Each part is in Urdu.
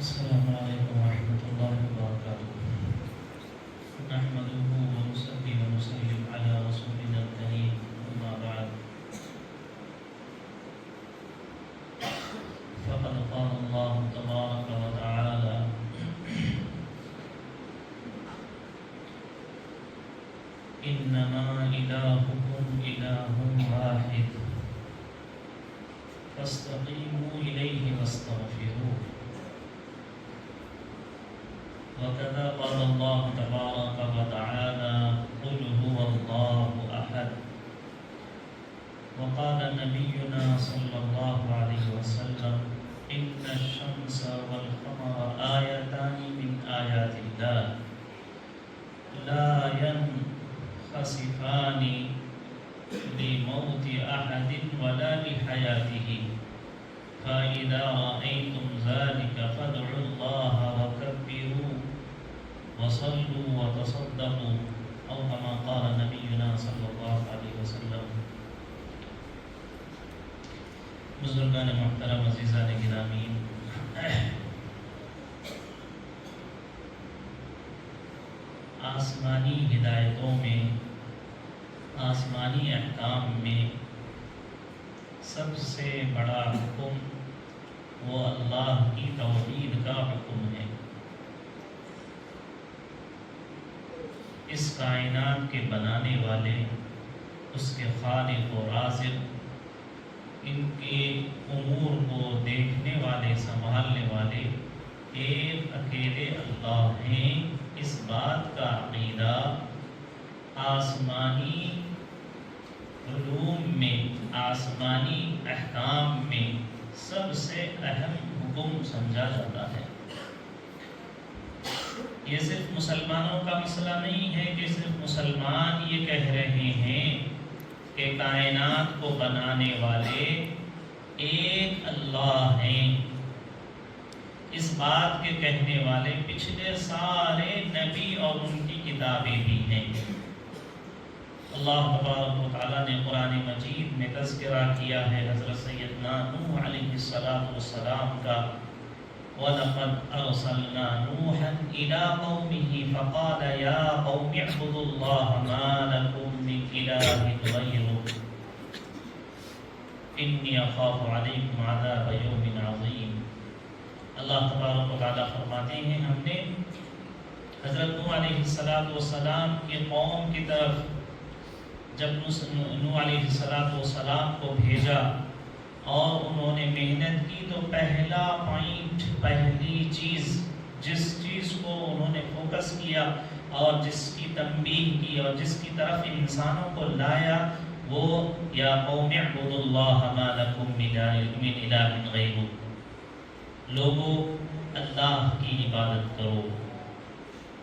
السلام علیکم ورحمۃ اللہ وبرکاتہ نحمده ونصلي ونسلم على رسولنا الكريم اما بعد فقد قال الله تبارك وتعالى انما الهكم اله واحد فاستقيموا اليه واستغفروه وكذا قال الله تبارك وتعالى قل هو الله أحد وقال نبينا صلى الله عليه وسلم إن الشمس والقمر آيتان من آيات الله لا ينخسفان لموت أحد ولا لحياته فإذا رأيتم ذلك فادعوا الله وكبروا وصلوا وتصدقوا أو كما قال نبينا صلی اللہ علیہ وسلم۔ بزرگان محترم، عزیزان گرامی، آسمانی ہدایتوں میں، آسمانی احکام میں سب سے بڑا حکم وہ اللہ کی توحید کا حکم ہے۔ اس کائنات کے بنانے والے، اس کے خالق و رازق، ان کے امور کو دیکھنے والے، سنبھالنے والے ایک اکیلے اللہ ہیں۔ اس بات کا عقیدہ آسمانی علوم میں، آسمانی احکام میں سب سے اہم حکم سمجھا جاتا ہے۔ یہ صرف مسلمانوں کا مسئلہ نہیں ہے کہ صرف مسلمان یہ کہہ رہے ہیں کہ کائنات کو بنانے والے ایک اللہ ہیں۔ اس بات کے کہنے والے پچھلے سارے نبی اور ان کی کتابیں بھی ہیں۔ اللہ تبارک و تعالیٰ نے قرآن مجید میں تذکرہ کیا ہے حضرت سیدنا نوح علیہ السلام کا، وَلَقَدْ أَرْسَلْنَا نُوحًا إِلَىٰ قَوْمِهِ فَقَالَ يَا قَوْمِ اعْبُدُوا اللَّهَ مَا لَكُم مِّنْ إِلَٰهٍ غَيْرُهُ إِنِّي أَخَافُ عَلَيْكُمْ عَذَابَ يَوْمٍ عَظِيمٍ۔ اللہ تبارک و تعالیٰ فرماتے ہیں، ہم نے حضرت نوح علیہ السلام کی قوم کی طرف جب نوح علیہ السلام کو بھیجا اور انہوں نے محنت کی، تو پہلا پوائنٹ، پہلی چیز، جس چیز کو انہوں نے فوکس کیا اور جس کی تنبیہ کی اور جس کی طرف انسانوں کو لایا، وہ یا قوم اعبدوا اللہ ما لکم من الہ غیرہ، لوگوں اللہ کی عبادت کرو،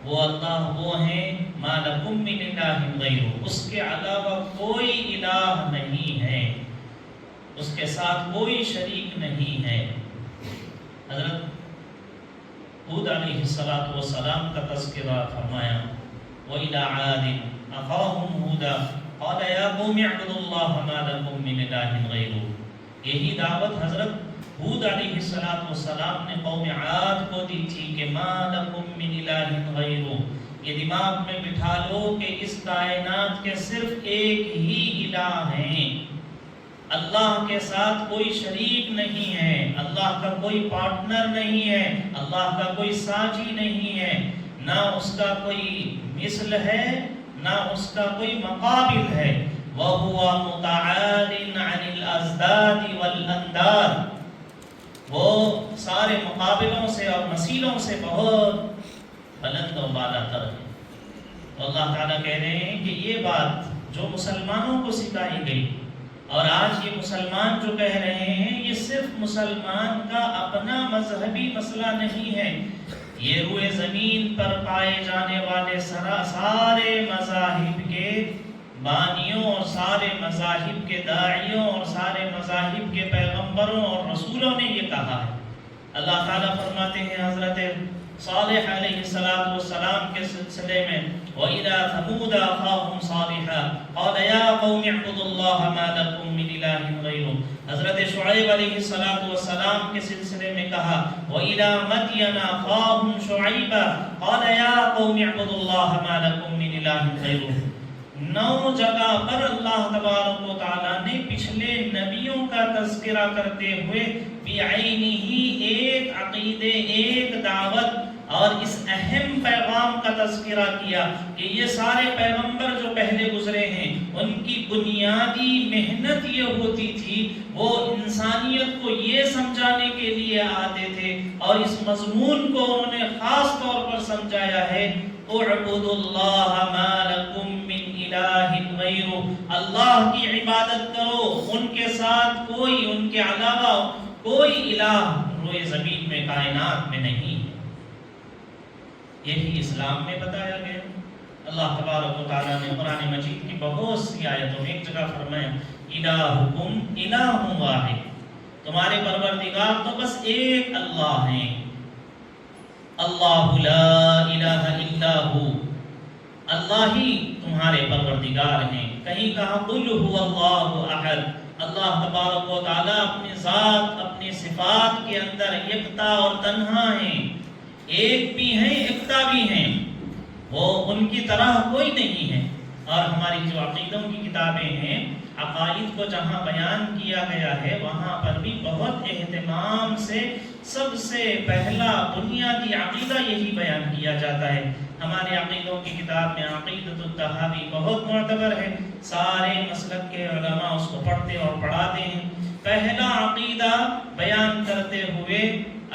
وہ اللہ وہ ہیں ما لکم من الہ غیرہ، اس کے علاوہ کوئی الہ نہیں ہے، اس کے ساتھ کوئی شریک نہیں ہے۔ حضرت ہود علیہ السلام کا تذکرہ فرمایا، وَإِلَىٰ عَادٍ أَخَاهُمْ هُودًا قَالَ يَا قَوْمِ اعْبُدُوا اللَّهَ مَا لَكُم مِّنْ إِلَٰهٍ غَيْرُهُ۔ یہی دعوت حضرت ہود علیہ السلام نے قوم عاد کو دی تھی کہ مَا لَكُم مِّنْ إِلَٰهٍ غَيْرُهُ، یہ دماغ میں بٹھا لو کہ اس کائنات کے صرف ایک ہی الہ ہیں، اللہ کے ساتھ کوئی شریک نہیں ہے، اللہ کا کوئی پارٹنر نہیں ہے، اللہ کا کوئی ساجی نہیں ہے، نہ اس کا کوئی مثل ہے، نہ اس کا کوئی مقابل ہے۔ وَهُوَ مُتَعَالٍ عَنِ الْأَضْدَادِ وَالْأَنْدَادِ، وہ سارے مقابلوں سے اور مثیلوں سے بہت بلند و بالا تر ہے۔ تو اللہ تعالیٰ کہہ رہے ہیں کہ یہ بات جو مسلمانوں کو سکھائی گئی، اور آج یہ مسلمان جو کہہ رہے ہیں، یہ صرف مسلمان کا اپنا مذہبی مسئلہ نہیں ہے، یہ روئے زمین پر پائے جانے والے سارے مذاہب کے بانیوں اور سارے مذاہب کے داعیوں اور سارے مذاہب کے پیغمبروں اور رسولوں نے یہ کہا ہے۔ اللہ تعالیٰ فرماتے ہیں حضرت صالح علیہ السلام کے سلسلے میں، وَإِلَى ثَمُودَ أَخَاهُمْ صَالِحًا قَالَ يَا قَوْمِ اعْبُدُوا اللَّهَ مَا لَكُم مِّنْ إِلَٰهٍ غَيْرُهُ۔ حضرت شعیب علیہ السلام کے سلسلے میں کہا وَإِلَى مَدْيَنَ أَخَاهُمْ شُعَيْبًا قَالَ يَا قَوْمِ اعْبُدُوا اللَّهَ مَا لَكُم مِّنْ إِلَٰهٍ غَيْرُهُ۔ 9 جگہ پر اللہ تبارک و تعالیٰ نے پچھلے نبیوں کا تذکرہ کرتے ہوئے بعینہ ایک عقیدے، ایک دعوت اور اس اہم پیغام کا تذکرہ کیا کہ یہ سارے پیغمبر جو پہلے گزرے ہیں ان کی بنیادی محنت یہ ہوتی تھی، وہ انسانیت کو یہ سمجھانے کے لیے آتے تھے اور اس مضمون کو انہوں نے خاص طور پر سمجھایا ہے اعبدوا اللہ ما لکم من الہ غیرہ، اللہ کی عبادت کرو، ان کے ساتھ کوئی، ان کے علاوہ کوئی الہ روئے زمین میں کائنات میں نہیں۔ یہی اسلام میں بتایا گیا۔ اللہ تبارک و تعالیٰ نے قرآن مجید کی بہت سی آیتوں میں ایک جگہ فرمایا الہکم الہ واحد، تمہارے پروردگار تو بس ایک اللہ ہیں، اللہ لا الہ الا ہو، اللہ ہی تمہارے پروردگار ہیں۔ کہیں کہا قل هو اللہ احد، اللہ تبارک و تعالیٰ اپنی ذات، اپنی صفات کے اندر یکتا اور تنہا ہیں، ایک بھی ہیں، یکتا بھی ہیں، وہ ان کی طرح کوئی نہیں ہے۔ اور ہماری جو عقیدوں کی کتابیں ہیں، عقائد کو جہاں بیان کیا گیا ہے وہاں پر بھی بہت اہتمام سے سب سے پہلا بنیادی عقیدہ یہی بیان کیا جاتا ہے۔ ہمارے عقیدوں کی کتاب میں عقیدۃ الطحاوی بہت معتبر ہے، سارے مسلک کے علماء اس کو پڑھتے اور پڑھاتے ہیں۔ پہلا عقیدہ بیان کرتے ہوئے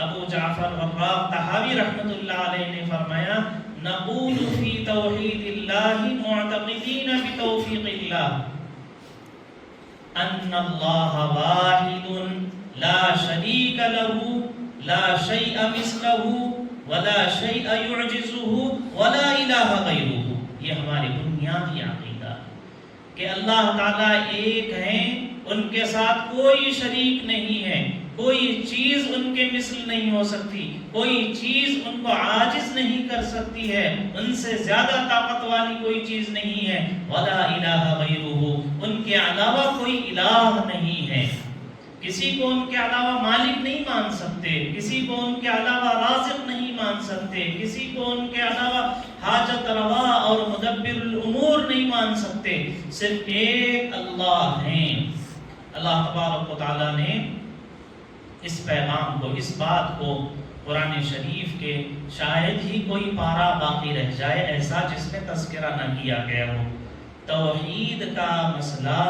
ابو جعفر وراق طحاوی رحمۃ اللہ علیہ نے فرمایا نقول فی توحید اللہ معتقدین بتوفیق اللہ ان اللہ واحد لا شریک له لا شیء مثلہ ولا شیء یعجزہ ولا الہ غیرہ۔ یہ ہماری بنیادی عقیدہ کہ اللہ تعالیٰ ایک ہیں، ان کے ساتھ کوئی شریک نہیں ہے، کوئی چیز ان کے مثل نہیں ہو سکتی، کوئی چیز ان کو عاجز نہیں کر سکتی ہے، ان سے زیادہ طاقت والی کوئی چیز نہیں ہے، ولا الہ غیرہ، ان کے علاوہ کوئی الہ نہیں ہے۔ کسی کو ان کے علاوہ مالک نہیں مان سکتے، کسی کو ان کے علاوہ رازق نہیں مان سکتے، کسی کو ان کے علاوہ حاجت روا اور مدبر الامور نہیں مان سکتے، صرف ایک اللہ ہیں۔ اللہ تبارک و تعالیٰ نے اس پیغام کو، اس بات کو قرآن شریف کے شاید ہی کوئی پارہ باقی رہ جائے ایسا جس میں تذکرہ نہ کیا گیا ہو۔ توحید کا مسئلہ،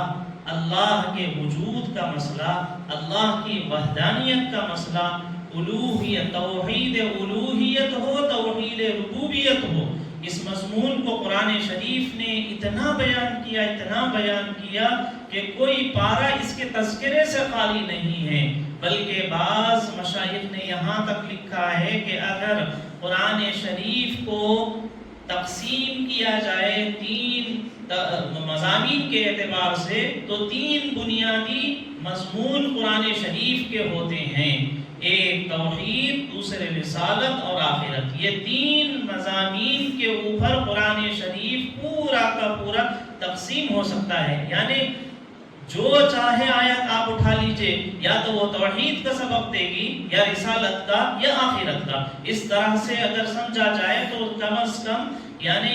اللہ کے وجود کا مسئلہ، اللہ کی وحدانیت کا مسئلہ، الوہیت، توحید الوہیت ہو، توحید ربوبیت ہو، اس مضمون کو قرآن شریف نے اتنا بیان کیا کہ کوئی پارہ اس کے تذکرے سے خالی نہیں ہے، بلکہ بعض مشائخ نے یہاں تک لکھا ہے کہ اگر قرآن شریف کو تقسیم کیا جائے 3 مضامین کے اعتبار سے تو 3 بنیادی مضمون قرآن شریف کے ہوتے ہیں، ایک توحید، دوسرے رسالت اور آخرت۔ یہ 3 مضامین کے اوپر قرآن شریف پورا کا پورا تقسیم ہو سکتا ہے، یعنی جو چاہے آیت آپ اٹھا لیجئے، یا تو وہ توحید کا سبق دے گی، یا رسالت کا، یا آخرت کا۔ اس طرح سے اگر سمجھا جائے تو کم از کم یعنی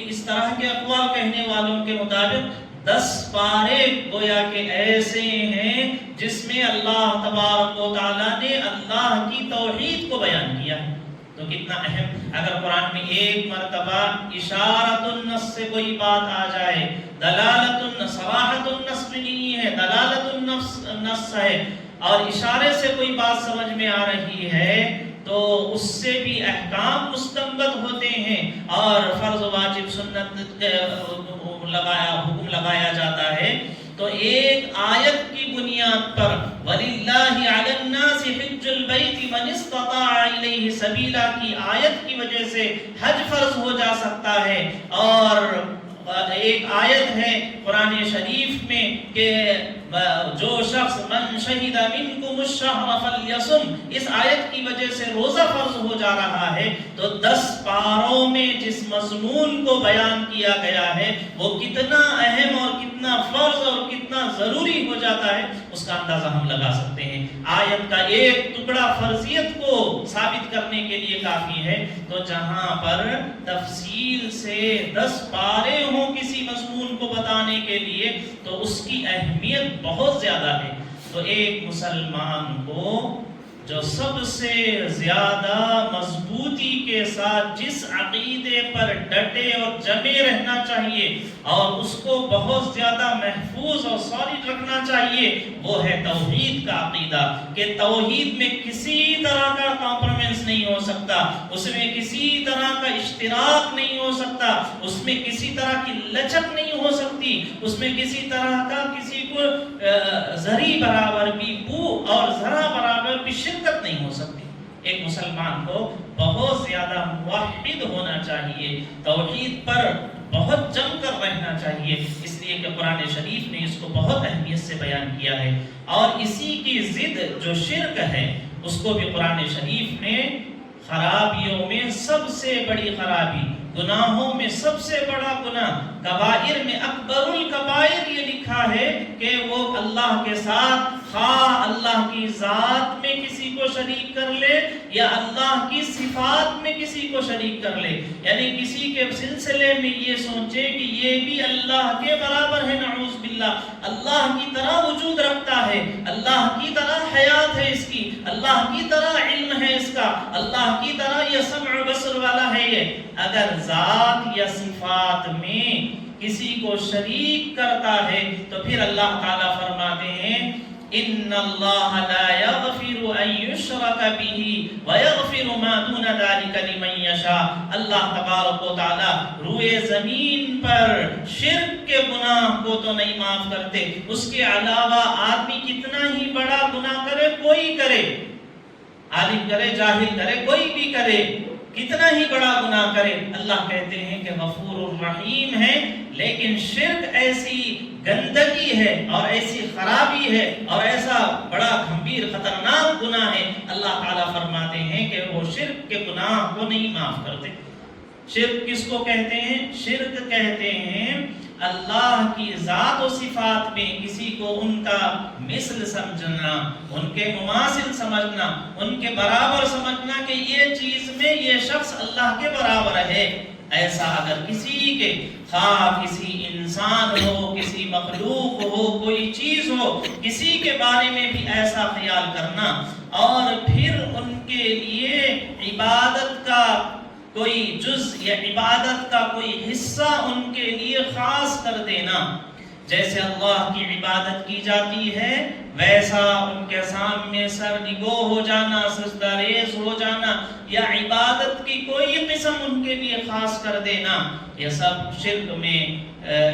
اس طرح کے اقوال کہنے والوں کے مطابق 10 پارے گویا کہ ایسے ہیں جس میں اللہ تبارک و تعالیٰ نے اللہ کی توحید کو بیان کیا ہے۔ تو کتنا اہم، اگر قرآن میں ایک مرتبہ اشارت النص سے کوئی بات آ جائے، دلالت النص، صراحت النص نہیں ہے، دلالت النص ہے، اور اشارے سے کوئی بات سمجھ میں آ رہی ہے تو اس سے بھی احکام مستنبط ہوتے ہیں اور فرض واجب سنت حکم لگایا جاتا ہے۔ تو ایک آیت کی بنیاد پر وَلِلَّهِ عَلَى النَّاسِ حِجُّ الْبَيْتِ مَنِ اسْتَطَاعَ إِلَيْهِ سَبِيلًا کی آیت کی وجہ سے حج فرض ہو جا سکتا ہے۔ اور ایک آیت ہے قرآن شریف میں کہ جو شخص من شہد منکم الشہر فلیصم، اس آیت کی وجہ سے روزہ فرض ہو جا رہا ہے، تو 10 پاروں میں جس مضمون کو بیان کیا گیا ہے وہ کتنا اہم اور کتنا فرض اور کتنا ضروری ہو جاتا ہے اس کا اندازہ ہم لگا سکتے ہیں۔ آیت کا ایک ٹکڑا فرضیت کو ثابت کرنے کے لیے کافی ہے، تو جہاں پر تفصیل سے 10 پارے ہوں کسی مضمون کو بتانے کے لیے تو اس کی اہمیت بہت زیادہ ہے۔ تو ایک مسلمان کو جو سب سے زیادہ مضبوطی کے ساتھ جس عقیدے پر ڈٹے اور جمے رہنا چاہیے اور اس کو بہت زیادہ محفوظ اور سالڈ رکھنا چاہیے وہ ہے توحید کا عقیدہ، کہ توحید میں کسی طرح کا کمپرومائز نہیں ہو سکتا، اس میں کسی طرح کا اشتراک نہیں ہو سکتا، اس میں کسی طرح کی لچک نہیں ہو سکتی، اس میں کسی طرح کا کسی کو ذری برابر بھی بو اور ذرا برابر بھی شرکت نہیں ہو سکتی۔ ایک مسلمان کو بہت زیادہ موحد ہونا چاہیے، توحید پر بہت جم کر رہنا چاہیے، اس لیے کہ قرآن شریف نے اس کو بہت اہمیت سے بیان کیا ہے۔ اور اسی کی ضد جو شرک ہے اس کو بھی قرآن شریف نے خرابیوں میں سب سے بڑی خرابی، گناہوں میں سب سے بڑا گناہ، کبائر میں اکبر الکبائر یہ لکھا ہے کہ وہ اللہ کے ساتھ خواہ اللہ کی ذات میں کسی کو شریک کر لے یا اللہ کی صفات میں کسی کو شریک کر لے، یعنی کسی کے سلسلے میں یہ سوچے کہ یہ بھی اللہ کے برابر ہے، نعوذ باللہ، اللہ کی طرح وجود رکھتا ہے، اللہ کی طرح حیات ہے اس کی، اللہ کی طرح علم ہے اس کا، اللہ کی طرح یہ سمع و بصر والا ہے۔ یہ اگر ذات یا صفات میں کسی کو شریک کرتا ہے تو پھر اللہ تعالیٰ فرماتے ہیں ان اللہ لا یغفر ان یشرک به ویغفر ما دون ذلک لمن یشاء۔ اللہ تبارک و تعالی روئے زمین پر شرک کے گناہ کو تو نہیں معاف کرتے، اس کے علاوہ آدمی کتنا ہی بڑا گناہ کرے، کوئی کرے، عالم کرے جاہل کرے کوئی بھی کرے، کتنا ہی بڑا گناہ کرے، اللہ کہتے ہیں کہ غفور الرحیم ہے۔ لیکن شرک ایسی گندگی ہے اور ایسی خرابی ہے اور ایسا بڑا گھمبیر خطرناک گناہ ہے، اللہ تعالیٰ فرماتے ہیں کہ وہ شرک کے گناہ کو نہیں معاف کرتے۔ شرک کس کو کہتے ہیں؟ شرک کہتے ہیں اللہ کی ذات و صفات میں کسی کو ان کا مثل سمجھنا، ان کے مماثل سمجھنا، ان کے برابر سمجھنا کہ یہ چیز میں یہ شخص اللہ کے برابر ہے۔ ایسا اگر کسی کے خواہ کسی انسان ہو، کسی مخلوق ہو، کوئی چیز ہو، کسی کے بارے میں بھی ایسا خیال کرنا اور پھر ان کے لیے عبادت کا کوئی جز یا عبادت کا کوئی حصہ ان کے لیے خاص کر دینا، جیسے اللہ کی عبادت کی جاتی ہے ویسا ان کے سامنے سر نگو ہو جانا، سجدہ ریز ہو جانا یا عبادت کی کوئی قسم ان کے لیے خاص کر دینا، یہ سب شرک میں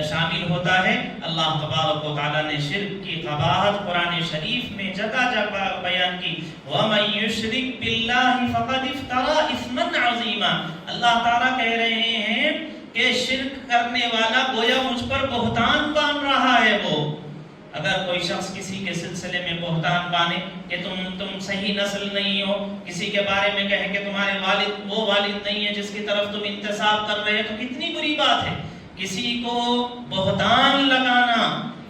شامل ہوتا ہے۔ اللہ تبارک و تعالیٰ نے شرک کی قباحت قرآن شریف میں جگہ جگہ بیان کی۔ وَمَن يُشْرِكْ بِاللَّهِ فَقَدِ افْتَرَىٰ إِثْمًا عَظِيمًا۔ اللہ تعالیٰ کہہ رہے ہیں کہ شرک کرنے والا گویا مجھ پر بہتان باندھ رہا ہے۔ وہ اگر کوئی شخص کسی کے سلسلے میں بہتان بانے کہ تم صحیح نسل نہیں ہو، کسی کے بارے میں کہے کہ تمہارے والد وہ والد نہیں ہے جس کی طرف تم انتساب کر رہے تو کتنی بری بات ہے۔ کسی کو بہتان لگانا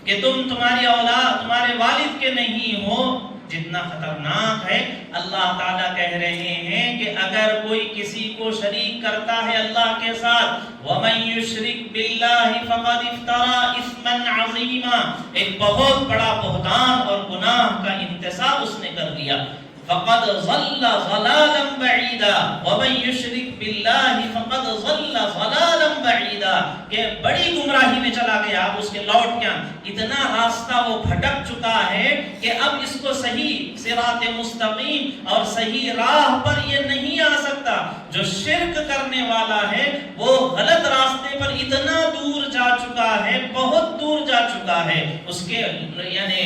کہ تمہاری اولاد تمہارے والد کے نہیں ہو جتنا خطرناک ہے۔ اللہ تعالیٰ کہہ رہے ہیں کہ اگر کوئی کسی کو شریک کرتا ہے اللہ کے ساتھ، وَمَن يُشْرِكْ بِاللَّهِ فَقَدِ افْتَرَىٰ إِثْمًا عَظِيمًا، ایک بہت بڑا بہتان اور گناہ کا انتساب اس نے کر دیا۔ فَقَدْ ضَلَّ ضَلَالًا بَعِيدًا وَمَن يُشْرِكْ بِاللَّهِ فَقَدْ ضَلَّ ضَلَالًا بَعِيدًا، کہ بڑی گمراہی میں چلا گیا، اب اس کے لوٹ کیا اتنا راستہ وہ بھٹک چکا ہے کہ اب اس کو صحیح صراط مستقیم اور صحیح راہ پر یہ نہیں آ سکتا۔ جو شرک کرنے والا ہے وہ غلط راستے پر اتنا دور جا چکا ہے، بہت دور جا چکا ہے، اس کے یعنی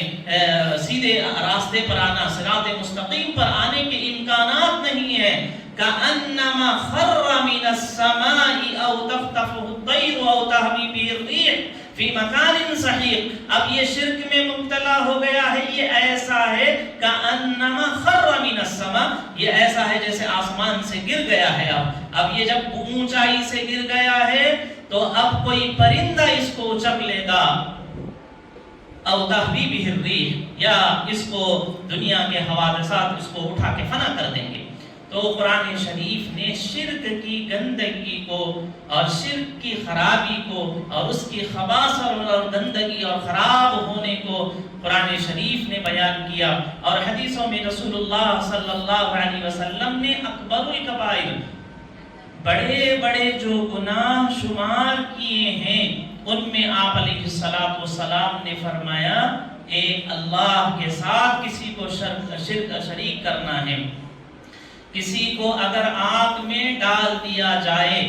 سیدھے راستے پر آنا، صراط مستقیم پر آنے کے امکانات نہیں ہیں۔ كأنما خر من السماء أو تخطفه الطير أو تهوي به الريح فی مکان سحیق، اب یہ شرک میں مبتلا ہو گیا ہے، یہ ایسا ہے کأنما خر من السماء، یہ ایسا ہے جیسے آسمان سے گر گیا ہے۔ اب یہ جب اونچائی سے گر گیا ہے تو اب کوئی پرندہ اس کو اچک لے گا، او تہوی بہ الریح، یا اس کو دنیا کے حوادثات اس کو اٹھا کے فنا کر دیں گے۔ تو قرآن شریف نے شرک کی گندگی کو اور شرک کی خرابی کو اور اس کی خباثت اور گندگی اور خراب ہونے کو قرآن شریف نے بیان کیا، اور حدیثوں میں رسول اللہ صلی اللہ علیہ وسلم نے اکبر الکبائر، بڑے بڑے جو گناہ شمار کیے ہیں، ان میں آپ علیہ السلام نے فرمایا ایک اللہ کے ساتھ کسی کو شریک کرنا ہے۔ کسی کو اگر آگ میں ڈال دیا جائے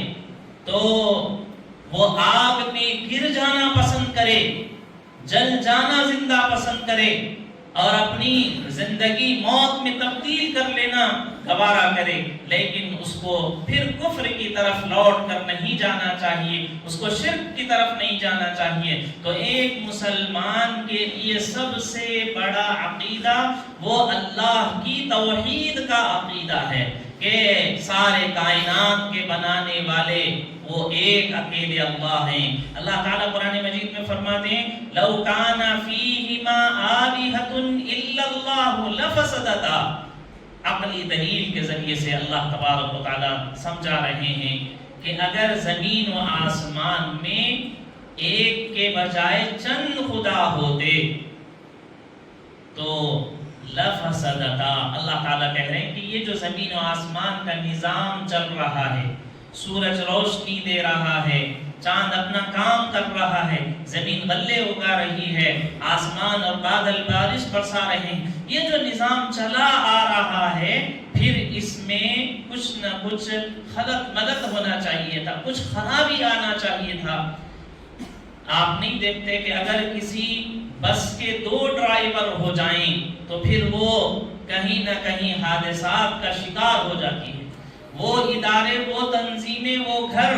تو وہ آگ میں گر جانا پسند کرے، جل جانا زندہ پسند کرے، اور اپنی زندگی موت میں تبدیل کر لینا گوارا کرے، لیکن اس کو پھر کفر کی طرف لوٹ کر نہیں جانا چاہیے، اس کو شرک کی طرف نہیں جانا چاہیے۔ تو ایک مسلمان کے لیے سب سے بڑا عقیدہ وہ اللہ کی توحید کا عقیدہ ہے کہ سارے کائنات کے بنانے والے وہ ایک اکیلے اللہ ہیں۔ اللہ تعالیٰ قرآن مجید میں فرماتے ہیں لَوْ كَانَ فِيهِمَا آلِهَةٌ إِلَّا اللَّهُ لَفَسَدَتَا، عقلی دلیل کے ذریعے سے اللہ تبارک و تعالیٰ سمجھا رہے ہیں کہ اگر زمین و آسمان میں ایک کے بجائے چند خدا ہوتے تو لفسدتا، اللہ تعالیٰ کہہ رہے ہیں کہ یہ جو زمین و آسمان کا نظام چل رہا ہے، سورج روشنی دے رہا ہے، چاند اپنا کام کر رہا ہے، زمین غلے اگا رہی ہے، آسمان اور بادل بارش برسا رہے ہیں، یہ جو نظام چلا آ رہا ہے، پھر اس میں کچھ نہ کچھ خلط ملط ہونا چاہیے تھا، کچھ خرابی آنا چاہیے تھا۔ آپ نہیں دیکھتے کہ اگر کسی بس کے 2 ڈرائیور ہو جائیں تو پھر وہ کہیں نہ کہیں حادثات کا شکار ہو جاتی ہے، وہ ادارے، وہ تنظیمیں، وہ گھر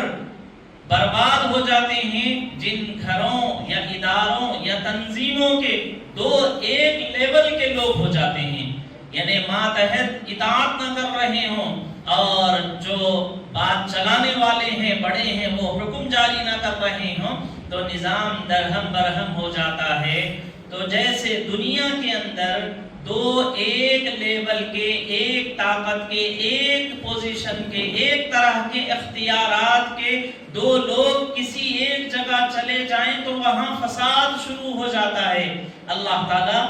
برباد ہو جاتے ہیں جن گھروں یا اداروں یا تنظیموں کے 2 ایک لیول کے لوگ ہو جاتے ہیں، یعنی ماتحت اطاعت نہ کر رہے ہوں، اور جو بات چلانے والے ہیں، بڑے ہیں، وہ حکم جاری نہ کر رہے ہوں، تو نظام درہم برہم ہو جاتا ہے۔ تو جیسے دنیا کے اندر 2 ایک لیول کے، ایک طاقت کے، ایک پوزیشن کے، ایک طرح کے اختیارات کے 2 لوگ کسی ایک جگہ چلے جائیں تو وہاں فساد شروع ہو جاتا ہے۔ اللہ تعالیٰ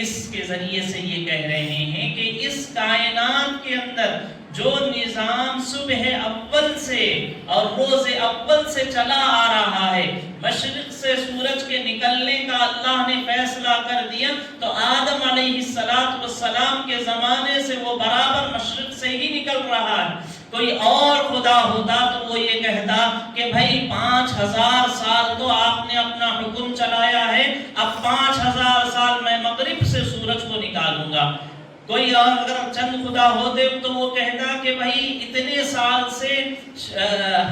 اس کے ذریعے سے یہ کہہ رہے ہیں کہ اس کائنات کے اندر جو نظام صبح اول سے اور روز اول سے چلا آ رہا ہے، مشرق سے سورج کے نکلنے کا اللہ نے فیصلہ کر دیا تو آدم علیہ السلام کے زمانے سے وہ برابر مشرق سے ہی نکل رہا ہے۔ کوئی اور خدا ہوتا تو وہ یہ کہتا کہ بھائی 5000 سال تو آپ نے اپنا حکم چلایا ہے، اب 5000 سال میں مغرب سے سورج کو نکالوں گا۔ کوئی اور اگر چند خدا ہوتے تو وہ کہتا کہ بھائی اتنے سال سے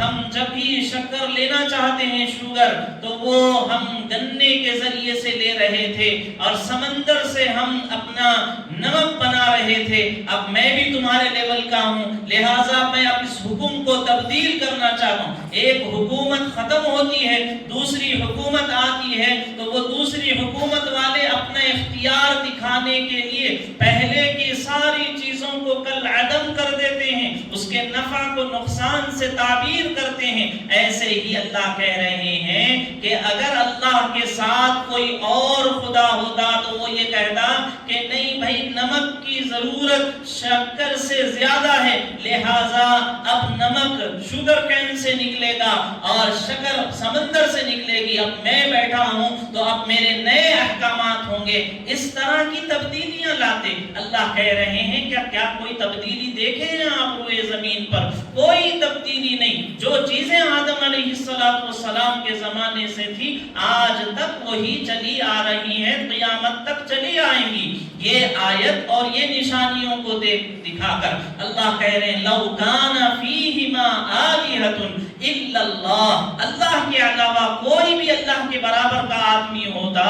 ہم جب بھی شکر لینا چاہتے ہیں، شوگر، تو وہ ہم گنے کے ذریعے سے لے رہے تھے اور سمندر سے ہم اپنا نمک بنا رہے تھے، اب میں بھی تمہارے لیول کا ہوں، لہٰذا میں اب اس حکم کو تبدیل کرنا چاہتا ہوں۔ ایک حکومت ختم ہوتی ہے، دوسری حکومت آتی ہے، تو وہ دوسری حکومت والے اپنا اختیار دکھانے کے لیے پہلے کی ساری چیزوں کو کل عدم کر دیتے ہیں، اس کے نفع کو نقصان سے تعبیر کرتے ہیں۔ ایسے ہی اللہ کہہ رہے ہیں کہ اگر اللہ کے ساتھ کوئی اور خدا ہوتا تو وہ یہ کہتا کہ نہیں بھائی نمک کی ضرورت شکر سے زیادہ ہے، لہٰذا اب نمک شوگر کین سے نکلے گا اور شکر سمندر سے نکلے گی، اب میں بیٹھا ہوں تو اب میرے نئے احکامات ہوں گے۔ اس طرح کی تبدیلیاں لاتے اللہ کہہ رہے ہیں کیا کوئی تبدیلی دیکھے ہیں آپ روئے زمین پر؟ کوئی تبدیلی نہیں۔ جو چیزیں آدم علیہ السلام کے زمانے سے تھی آج تک وہی چلی آ رہی ہیں، قیامت تک چلی آئیں گی۔ یہ آیت اور یہ نشانیوں کو دکھا کر اللہ کہہ رہے ہیں لَوْ كَانَ فِيهِمَا آلِهَةٌ الا اللہ، اللہ کے علاوہ کوئی بھی اللہ کے برابر کا آدمی ہوتا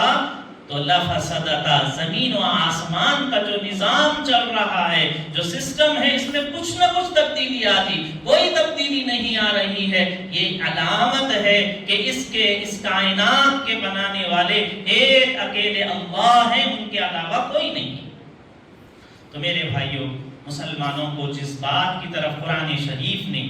تو لفسدتا، زمین و آسمان کا جو نظام چل رہا ہے، جو سسٹم ہے، اس میں کچھ نہ کچھ تبدیلی آتی، کوئی تبدیلی نہیں آ رہی ہے۔ یہ علامت ہے کہ اس کائنات کے بنانے والے ایک اکیلے اللہ ہیں، ان کے علاوہ کوئی نہیں۔ تو میرے بھائیوں، مسلمانوں کو جس بات کی طرف قرآن شریف نے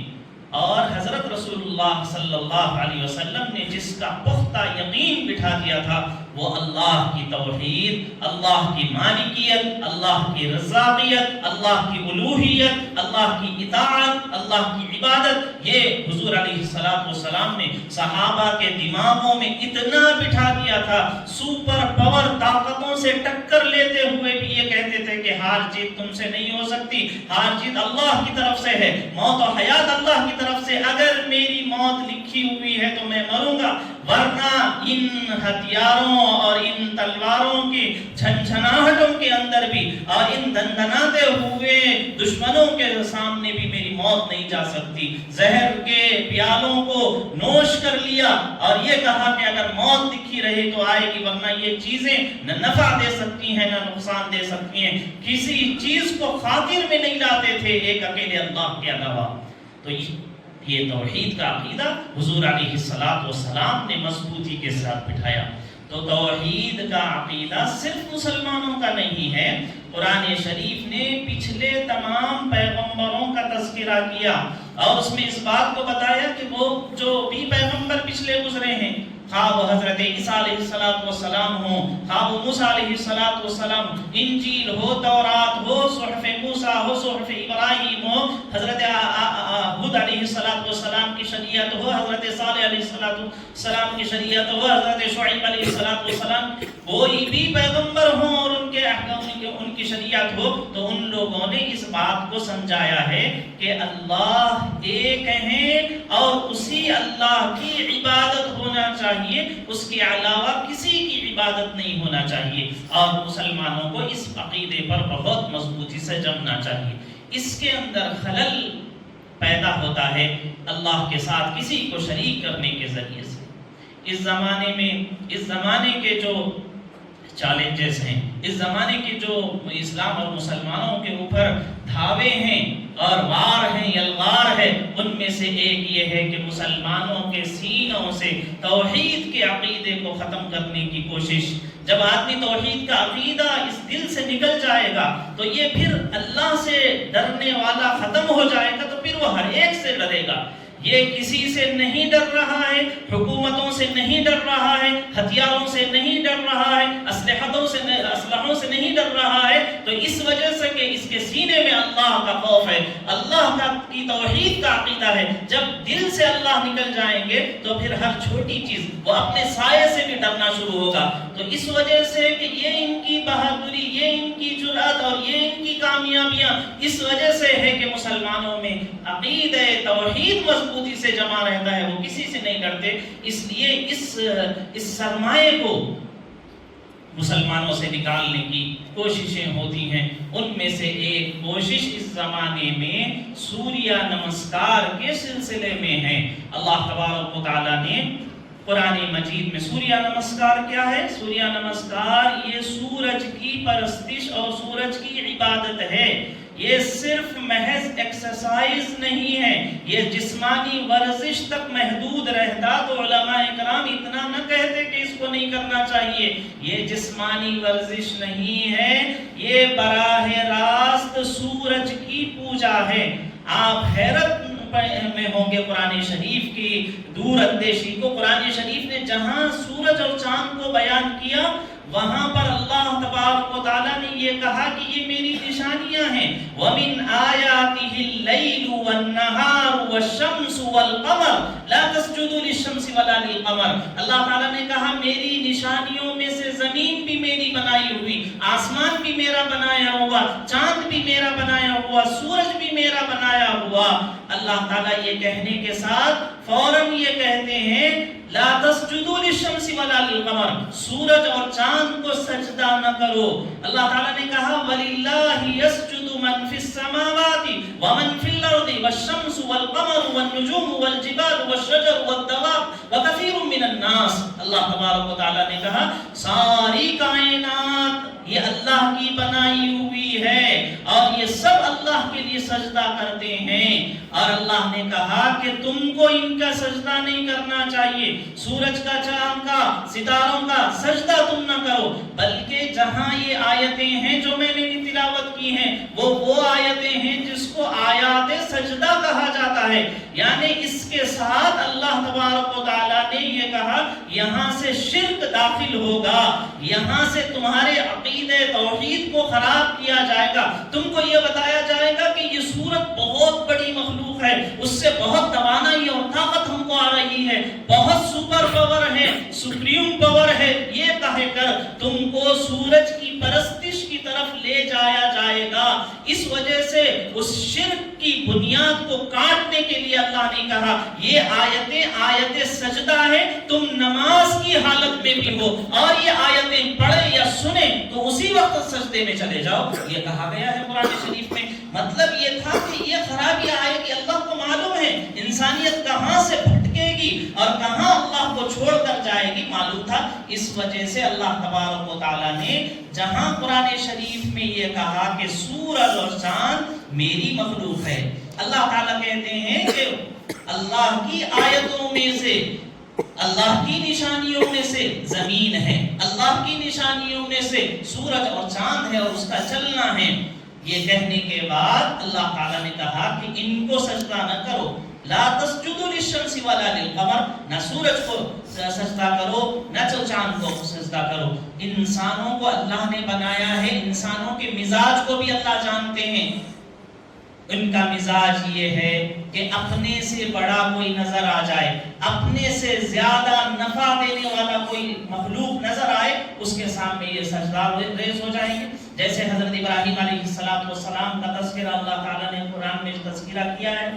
اور حضرت رسول اللہ صلی اللہ علیہ وسلم نے جس کا پختہ یقین بٹھا دیا تھا، وہ اللہ کی توحید، اللہ کی مالکیت، اللہ کی رزاقیت، اللہ کی الوہیت، اللہ کی اطاعت، اللہ کی عبادت، یہ حضور علیہ السلام نے صحابہ کے دماغوں میں اتنا بٹھا دیا تھا، سپر پاور طاقتوں سے ٹکر لیتے ہوئے بھی یہ کہتے تھے کہ ہار جیت تم سے نہیں ہو سکتی، ہار جیت اللہ کی طرف سے ہے، موت و حیات اللہ کی طرف سے، اگر میری موت لکھی ہوئی ہے تو میں مروں گا، ورنہ ان ہتھیاروں اور ان تلواروں کی چھنچھناہٹوں کے اندر بھی اور ان دندناتے ہوئے دشمنوں کے سامنے بھی میری موت نہیں جا سکتی۔ زہر کے پیالوں کو نوش کر لیا اور یہ کہا کہ اگر موت لکھی رہے تو آئے گی، ورنہ یہ چیزیں نہ نفع دے سکتی ہیں نہ نقصان دے سکتی ہیں، کسی چیز کو خاطر میں نہیں لاتے تھے ایک اکیلے اللہ کے علاوہ۔ تو یہ توحید کا عقیدہ حضور علیہ السلام نے مضبوطی کے ساتھ بٹھایا۔ تو توحید کا عقیدہ صرف مسلمانوں کا نہیں ہے، قرآن شریف نے پچھلے تمام پیغمبروں کا تذکرہ کیا اور اس میں اس بات کو بتایا کہ وہ جو بھی پیغمبر پچھلے گزرے ہیں، خواہ وہ حضرت عیسیٰ علیہ السلام ہوں، خواہ وہ موسیٰ علیہ السلام، انجیل ہو، تورات ہو، صحف موسیٰ ہو، صحف ابراہیم ہو، حضرت ہود علیہ السلام کی شریعت ہو، حضرت صالح علیہ السلام کی شریعت ہو، حضرت شعیب علیہ السلام، کوئی بھی پیغمبر ہوں اور ان کے احکام ان کی شریعت ہو، تو ان لوگوں نے اس بات کو سمجھایا ہے کہ اللہ ایک ہے اور اسی اللہ کی عبادت ہونا چاہیے، اس کے علاوہ کسی کی عبادت نہیں ہونا چاہیے، اور مسلمانوں کو اس عقیدے پر بہت مضبوطی سے جمنا چاہیے۔ اس کے اندر خلل پیدا ہوتا ہے اللہ کے ساتھ کسی کو شریک کرنے کے ذریعے سے۔ اس زمانے کے جو چیلنجز ہیں، اس زمانے کے جو اسلام اور مسلمانوں کے اوپر دھاوے ہیں اور وار ہیں، یلغار ہے، ان میں سے ایک یہ ہے کہ مسلمانوں کے سینوں سے توحید کے عقیدے کو ختم کرنے کی کوشش۔ جب آدمی توحید کا عقیدہ اس دل سے نکل جائے گا تو یہ پھر اللہ سے ڈرنے والا ختم ہو جائے گا، تو پھر وہ ہر ایک سے ڈرے گا۔ یہ کسی سے نہیں ڈر رہا ہے، حکومتوں سے نہیں ڈر رہا ہے، ہتھیاروں سے نہیں ڈر رہا ہے، اسلحوں سے نہیں ڈر رہا ہے، تو اس وجہ سے کہ اس کے سینے میں اللہ کا خوف ہے، اللہ کی توحید کا عقیدہ ہے۔ جب دل سے اللہ نکل جائیں گے تو پھر ہر چھوٹی چیز، وہ اپنے سائے سے بھی ڈرنا شروع ہوگا۔ تو اس وجہ سے کہ یہ ان کی بہادری، یہ ان کی جرأت اور یہ ان کی کامیابیاں اس وجہ سے ہے کہ مسلمانوں میں عقیدہ توحید مضبوطی سے جمع رہتا ہے، وہ کسی سے نہیں ڈرتے۔ اس لیے اس سرمایے کو مسلمانوں سے نکالنے کی کوششیں ہوتی ہیں۔ ان میں سے ایک کوشش اس زمانے میں سوریہ نمسکار کے سلسلے میں ہے۔ اللہ تبارک و تعالیٰ نے قرآن مجید میں سوریہ نمسکار کیا ہے؟ سوریہ نمسکار یہ سورج کی پرستش اور سورج کی عبادت ہے۔ یہ صرف محض ایکسرسائز نہیں ہے، یہ جسمانی ورزش تک محدود رہتا تو علماء اکرام اتنا نہ کہتے کہ اس کو نہیں کرنا چاہیے۔ یہ جسمانی ورزش نہیں ہے، یہ براہ راست سورج کی پوجا ہے۔ آپ حیرت میں ہوں گے قرآن شریف کی دور اندیشی کو۔ قرآن شریف نے جہاں سورج اور چاند کو بیان کیا، وہاں پر اللہ تبارک و تعالیٰ نے یہ کہا کہ یہ میری نشانیاں ہیں۔ وَمِنْ آيَاتِهِ اللَّيْلُ وَالنَّهَارُ وَالشَّمْسُ وَالْقَمَرُ لَا تَسْجُدُوا لِلشَّمْسِ وَلَا لِلْقَمَرِ۔ اللہ تعالیٰ نے کہا میری نشانیوں میں سے زمین بھی میری بنائی ہوئی، آسمان بھی میرا بنایا ہوا، چاند بھی میرا بنایا ہوا، سورج بھی میرا بنایا ہوا۔ اللہ تعالیٰ یہ کہنے کے ساتھ فوراً یہ کہتے ہیں لا تسجدوا للشمس ولا للقمر، سورج اور چاند کو سجدہ نہ کرو۔ اللہ تعالیٰ نے کہا وَلِلَّهِ يَسْجُدُ مَنْ فِي السَّمَاوَاتِ وَمَنْ فِي الْأَرْضِ وَالشَّمْسُ وَالْقَمَرُ والنجوم والجبال والشجر والدواب وكثير من الناس. اللہ تبارک و تعالیٰ نے کہا ساری کائنات یہ اللہ کی بنائی ہوئی ہے اور یہ سب اللہ کے لیے سجدہ کرتے ہیں. اور اللہ نے کہا کہ تم کو ان کا سجدہ نہیں کرنا چاہیے, سورج کا, چاند کا, ستاروں کا سجدہ تم نہ کرو, بلکہ جہاں یہ آیتیں ہیں جو میں نے تلاوت کی ہیں وہ آیتیں ہیں جس کو آیات سجدہ کہا جاتا ہے. یعنی اس کے ساتھ اللہ تبارک و تعالیٰ نے یہ کہا یہاں سے شرک داخل ہوگا, یہاں سے تمہارے عقیدے توحید کو خراب کیا جائے گا, تم کو یہ بتایا جائے گا کہ یہ سورت بہت بڑی مخلوق ہے, اس سے بہت توانائی اور طاقت ہم کو آ رہی ہے, بہت سپر پاور ہے, سپریم پاور ہے, یہ کہہ کر تم کو سورج کی پرستش کی طرف لے جایا جائے گا. اس وجہ سے اس شرک کی بنیاد کو کاٹنے کے لیے اللہ نے کہا یہ آیتیں سجدہ ہے, تم نماز کی حالت میں بھی ہو اور یہ آیتیں پڑھیں یا سنیں تو اسی وقت سجدے میں چلے جاؤ, یہ کہا گیا ہے قرآن شریف میں. مطلب یہ تھا کہ یہ خرابی آئے گی, اللہ کو معلوم ہے انسانیت کہاں سے بھٹکے گی اور کہاں اللہ کو چھوڑ کر جائے گی, معلوم تھا. اس وجہ سے اللہ تبارک و تعالیٰ نے جہاں قرآن شریف میں یہ کہا کہ سورج اور چاند میری مخلوق ہے, اللہ تعالیٰ کہتے ہیں کہ اللہ کی آیتوں میں سے, اللہ کی نشانیوں میں سے زمین ہے, اللہ کی نشانیوں میں سے سورج اور چاند ہے اور اس کا چلنا ہے. یہ کہنے کے بعد اللہ تعالیٰ نے کہا کہ ان کو سجدہ نہ کرو, لا تسجدوا للشمس ولا للقمر, نہ سورج کو سجدہ کرو نہ چاند کو سجدہ کرو. انسانوں کو اللہ نے بنایا ہے, انسانوں کے مزاج کو بھی اللہ جانتے ہیں. ان کا مزاج یہ ہے کہ اپنے سے بڑا کوئی نظر آ جائے, اپنے سے زیادہ نفع دینے والا کوئی مخلوق نظر آئے, اس کے سامنے یہ سجدہ ریز ہو جائیں گے. جیسے حضرت ابراہیم علیہ السلام کا تذکرہ اللہ تعالیٰ نے قرآن میں تذکرہ کیا ہے.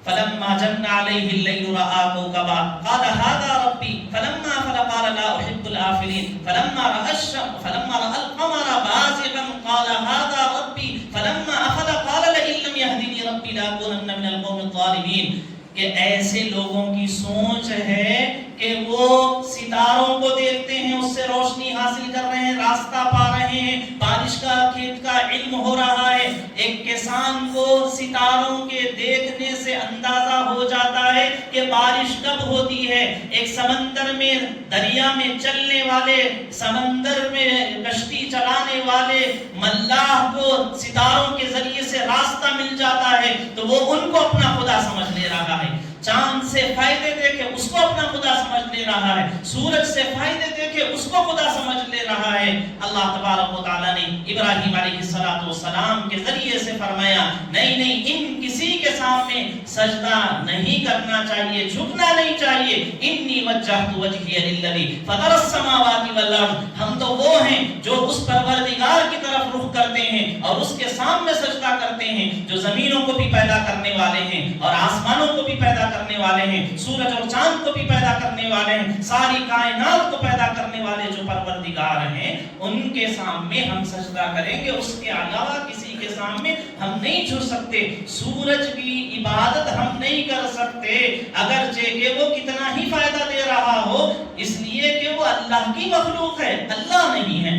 فلما جن عليه الليل رأى كوكبا قال هذا ربي فلما أفل قال لا أحب الآفلين فلما رأى القمر بازغا قال هذا ربي فلما أفل قال لئن لم يهدني ربي لأكونن من القوم الظالمين. کہ ایسے لوگوں کی سوچ ہے کہ وہ ستاروں کو دیکھتے ہیں, اس سے روشنی حاصل کر رہے ہیں, راستہ پا رہے ہیں, بارش کا کھیت کا علم ہو رہا ہے. ایک کسان کو ستاروں کے دیکھنے سے اندازہ ہو جاتا ہے کہ بارش کب ہوتی ہے. ایک سمندر میں, دریا میں چلنے والے, سمندر میں کشتی چلانے والے ملاح کو ستاروں کے ذریعے سے راستہ مل جاتا ہے تو وہ ان کو اپنا خدا سمجھ لے رہا ہے. چاند سے فائدے دے کے اس کو اپنا خدا سمجھ لے رہا ہے, سورج سے فائدے دے کے اس کو خدا سمجھ لے رہا ہے. اللہ تبارک و تعالیٰ نے ابراہیم علیہ السلام کے ذریعے سے فرمایا نہیں, ان کسی کے سامنے سجدہ نہیں کرنا چاہیے, جھکنا نہیں چاہیے. انی وجہت وجہی للذی فطر السماوات والارض, ہم تو وہ ہیں جو اس پروردگار کی طرف رخ کرتے ہیں اور اس کے سامنے سجدہ کرتے ہیں جو زمینوں کو بھی پیدا کرنے والے ہیں اور آسمانوں کو بھی پیدا کرنے والے ہیں, سورج اور چاند کو بھی پیدا کرنے والے ہیں, ساری کائنات کو پیدا کرنے والے جو پروردگار ہیں ان کے سامنے ہم سجدہ کریں گے. اس کے علاوہ کسی کے سامنے ہم نہیں جھک سکتے. سورج کی عبادت ہم نہیں کر سکتے اگرچہ کہ وہ کتنا ہی فائدہ دے رہا ہو, اس لیے کہ وہ اللہ کی مخلوق ہے, اللہ نہیں ہے.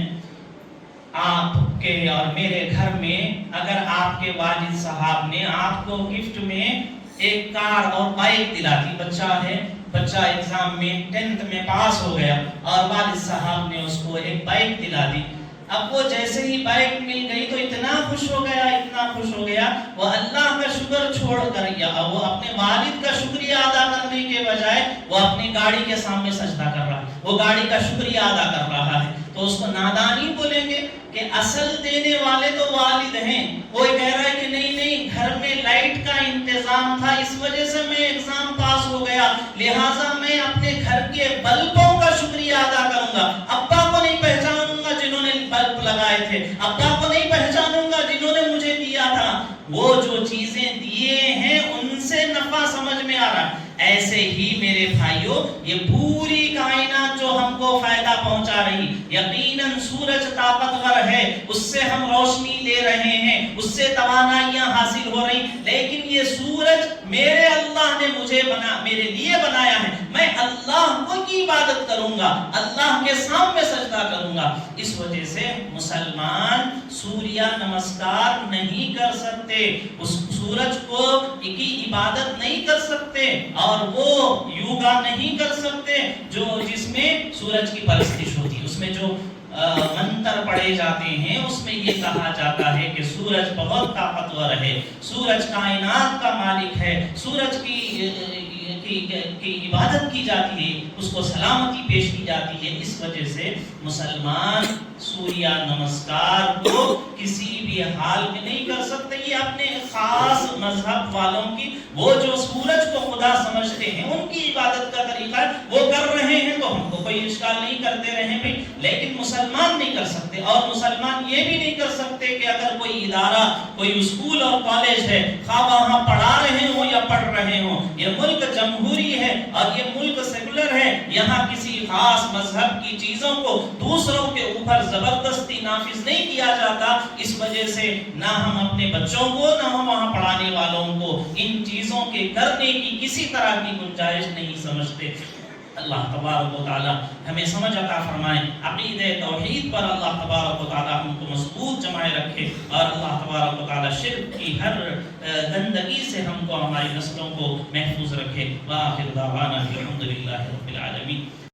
آپ کے اور میرے گھر میں اگر آپ کے والد صاحب نے آپ کو گفٹ میں ایک کار اور بائک دلاتی, بچہ ہے, بچہ ایگزام میں 10th میں پاس ہو گیا اور والد صاحب نے اس کو ایک بائک دلا دی. اب وہ جیسے ہی بائک مل گئی تو اتنا خوش ہو گیا, وہ اللہ کا شکر چھوڑ کر یا وہ اپنے والد کا شکریہ ادا کرنے کے بجائے وہ اپنی گاڑی کے سامنے سجدہ کر رہا ہے, وہ گاڑی کا شکریہ ادا کر رہا ہے. تو اس کو نادانی بولیں گے کہ اصل دینے والے تو والد ہیں. کوئی کہہ رہا ہے کہ نہیں گھر میں لائٹ کا انتظام تھا, اس وجہ سے میں ایگزام پاس ہو گیا, لہٰذا میں اپنے گھر کے بلبوں کا شکریہ ادا کروں گا. ابا کو نہیں پہچانوں گا جنہوں نے بلب لگائے تھے, ابا کو نہیں پہچانوں گا جنہوں نے مجھے دیا تھا. وہ جو چیزیں دیے ہیں ان سے نفع سمجھ میں آ رہا ہے. ایسے ہی میرے بھائیوں یہ پوری کائنات جو ہم کو فائدہ پہنچا رہی, یقیناً سورج طاقتور ہے، اس سے ہم روشنی لے رہے ہیں، اس سے توانائیاں حاصل ہو رہی، لیکن یہ سورج میرے اللہ نے مجھے میرے لیے بنایا ہے، میں اللہ کو کی عبادت کروں گا، اللہ کے سامنے سجدہ کروں گا۔ اس وجہ سے مسلمان سوریہ نمسکار نہیں کر سکتے، اس سورج کو کی عبادت نہیں کر سکتے، اور وہ یوگا نہیں کر سکتے جس میں سورج کی پرستش ہوتی ہے، اس میں جو منتر پڑھے جاتے ہیں، اس میں یہ کہا جاتا ہے کہ سورج بہت طاقتور ہے، سورج کائنات کا مالک ہے، سورج کی عبادت کی جاتی ہے، اس کو سلامتی پیش کی جاتی ہے۔ اس وجہ سے مسلمان سوریہ نمسکار کو کسی بھی حال میں نہیں کر سکتے۔ یہ اپنے خاص مذہب والوں کی، وہ جو سورج کو خدا سمجھتے ہیں، ان کی عبادت کا طریقہ ہے، وہ کر رہے ہیں تو ہم کو کوئی اشکال نہیں، کرتے رہیں بھی، لیکن مسلمان نہیں کر سکتے۔ اور مسلمان یہ بھی نہیں کر سکتے کہ اگر کوئی ادارہ، کوئی اسکول اور کالج ہے، خواہ وہاں پڑھا رہے ہوں یا پڑھ رہے ہوں، یہ ملک جمہوری ہے اور یہ ملک سیکولر ہے، یہاں کسی خاص مذہب کی چیزوں کو دوسروں کے اوپر زبردستی نافذ نہیں کیا جاتا۔ اس وجہ سے نہ ہم اپنے بچوں کو، نہ ہم وہاں پڑھانے والوں کو ان چیزوں کے کرنے کی کسی طرح کی گنجائش نہیں سمجھتے۔ اللہ تبارک و تعالی ہمیں سمجھ عطا فرمائے، عقیدہ توحید پر اللہ تبارک و تعالی ہم کو مضبوط جمائے رکھے، اور اللہ تبارک و تعالی شرک کی ہر گندگی سے ہم کو، ہماری نسلوں کو محفوظ رکھے۔ وآخر دعوانا الحمدللہ رب العالمین۔